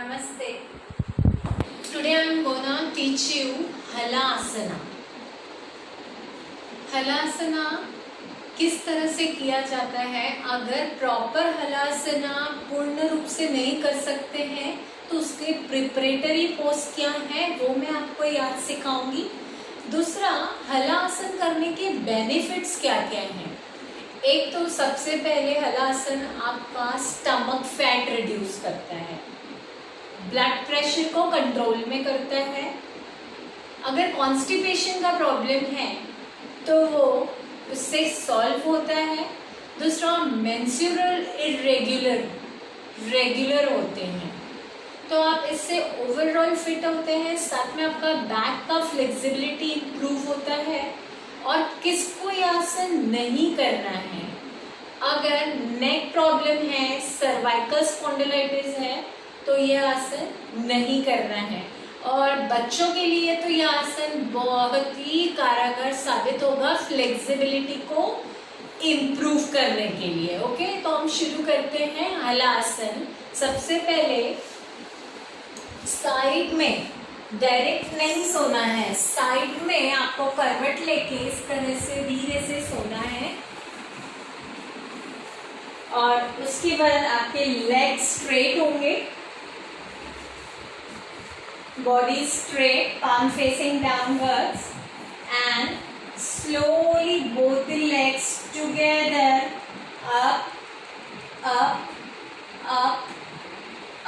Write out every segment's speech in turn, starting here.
Namaste. Today I am gonna teach you halasana. Halasana किस तरह से किया जाता है. अगर प्रॉपर हलासना पूर्ण रूप से नहीं कर सकते हैं तो उसके प्रिपरेटरी पोज क्या है वो मैं आपको याद सिखाऊंगी. दूसरा, हलासन करने के बेनिफिट्स क्या क्या हैं. एक तो सबसे पहले हलासन आपका स्टमक फैट रिड्यूस करता है, ब्लड प्रेशर को कंट्रोल में करता है. अगर कॉन्स्टिपेशन का प्रॉब्लम है तो वो उससे सॉल्व होता है. दूसरा, मेंस्ट्रुअल रेगुलर होते हैं तो आप इससे ओवरऑल फिट होते हैं. साथ में आपका बैक का फ्लेक्सिबिलिटी इंप्रूव होता है. और किसको ये आसन नहीं करना है, अगर नेक प्रॉब्लम है, सर्वाइकल स्पॉन्डिलाइटिस है तो ये आसन नहीं करना है. और बच्चों के लिए तो यह आसन बहुत ही कारगर साबित होगा फ्लेक्सिबिलिटी को इम्प्रूव करने के लिए. ओके, तो हम शुरू करते हैं हलासन. सबसे पहले साइड में डायरेक्ट नहीं सोना है, साइड में आपको करवट लेके इस तरह से धीरे से सोना है. और उसके बाद आपके लेग स्ट्रेट होंगे, body straight, palm facing downwards, and slowly both the legs together, up, up, up,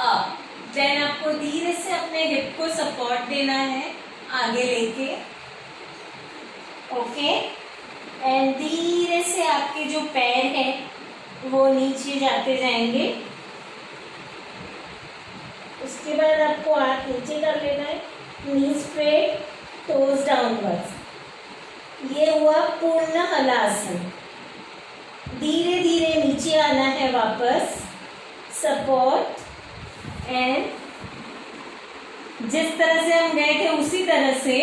up. Then आपको धीरे से अपने हिप को सपोर्ट देना है आगे लेके. ओके, एंड धीरे से आपके जो पैर है वो नीचे जाते जाएंगे. उसके बाद आपको हाथ नीचे कर लेना है, नी स्ट्रेट, टोज डाउनवर्ड्स. ये हुआ पूर्ण हलासन. धीरे धीरे नीचे आना है वापस, सपोर्ट, एंड जिस तरह से हम गए थे उसी तरह से,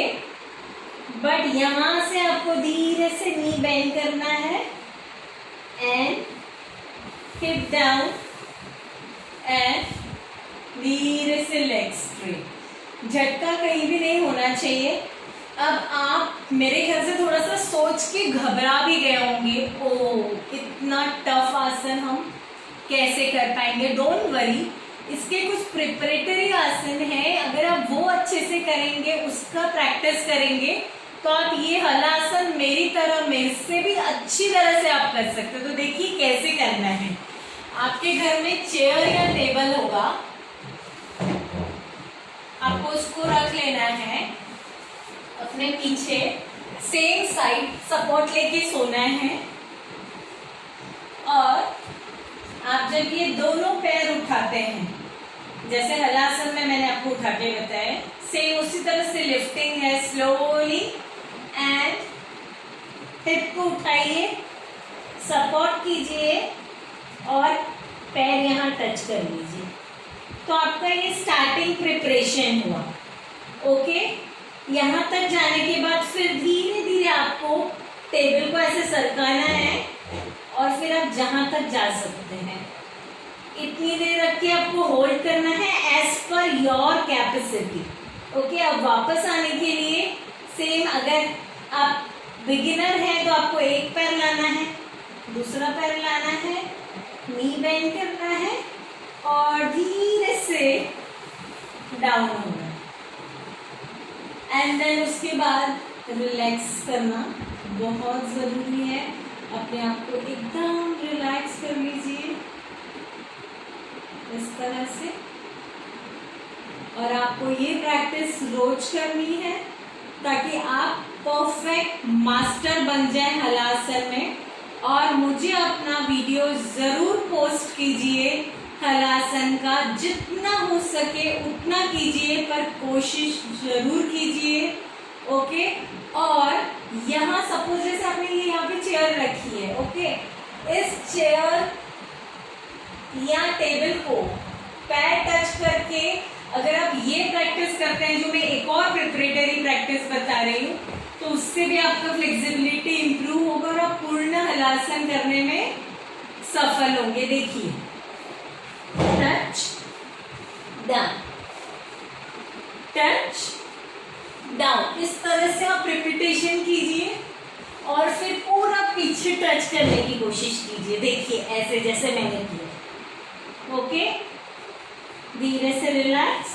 बट यहां से आपको धीरे से नी बेंड करना है एंड हिप डाउन एंड धीरे से लेग स्ट्रेट. झटका कहीं भी नहीं होना चाहिए. अब आप मेरे ख्याल से थोड़ा सा सोच के घबरा भी गए होंगे, ओ इतना टफ आसन हम कैसे कर पाएंगे. डोंट वरी, इसके कुछ प्रिपरेटरी आसन है. अगर आप वो अच्छे से करेंगे, उसका प्रैक्टिस करेंगे तो आप ये हलासन मेरी तरह, मेरे से भी अच्छी तरह से आप कर सकते हो. तो देखिए कैसे करना है. आपके घर में चेयर या टेबल होगा, आपको उसको रख लेना है अपने पीछे, सेम साइड सपोर्ट लेके सोना है. और आप जब ये दोनों पैर उठाते हैं, जैसे हलासन में मैंने आपको उठा के बताया, सेम उसी तरह से लिफ्टिंग है. स्लोली एंड हिप को उठाइए, सपोर्ट कीजिए और पैर यहाँ टच कर लीजिए. तो आपका ये स्टार्टिंग प्रिपरेशन हुआ. ओके, यहाँ तक जाने के बाद फिर धीरे धीरे आपको टेबल को ऐसे सरकाना है और फिर आप जहां तक जा सकते हैं इतनी देर रख के आपको होल्ड करना है as per your capacity. Okay, अब वापस आने के लिए सेम, अगर आप बिगिनर हैं तो आपको एक पैर लाना है, दूसरा पैर लाना है, नी बेंड करना है और धीरे से डाउन होना है. एंड देन उसके बाद रिलैक्स करना बहुत जरूरी है. अपने आप को एकदम रिलैक्स कर लीजिए इस तरह से. और आपको ये प्रैक्टिस रोज करनी है ताकि आप परफेक्ट मास्टर बन जाए हलासन में. और मुझे अपना वीडियो जरूर पोस्ट कीजिए हलासन का, जितना हो सके उतना कीजिए, पर कोशिश जरूर कीजिए. ओके, और यहाँ सपोज जैसे आपने ये यहाँ पे चेयर रखी है, ओके, इस चेयर या टेबल को पैर टच करके अगर आप ये प्रैक्टिस करते हैं, जो मैं एक और प्रिपरेटरी प्रैक्टिस बता रही हूँ, तो उससे भी आपका फ्लेक्सिबिलिटी इंप्रूव होगा और आप पूर्ण हलासन करने में सफल होंगे. देखिए, टच, डन, टच डाउन। इस तरह से आप रिपीटेशन कीजिए और फिर पूरा पीछे टच करने की कोशिश कीजिए। देखिए ऐसे जैसे मैंने किया। ओके, धीरे से रिलैक्स,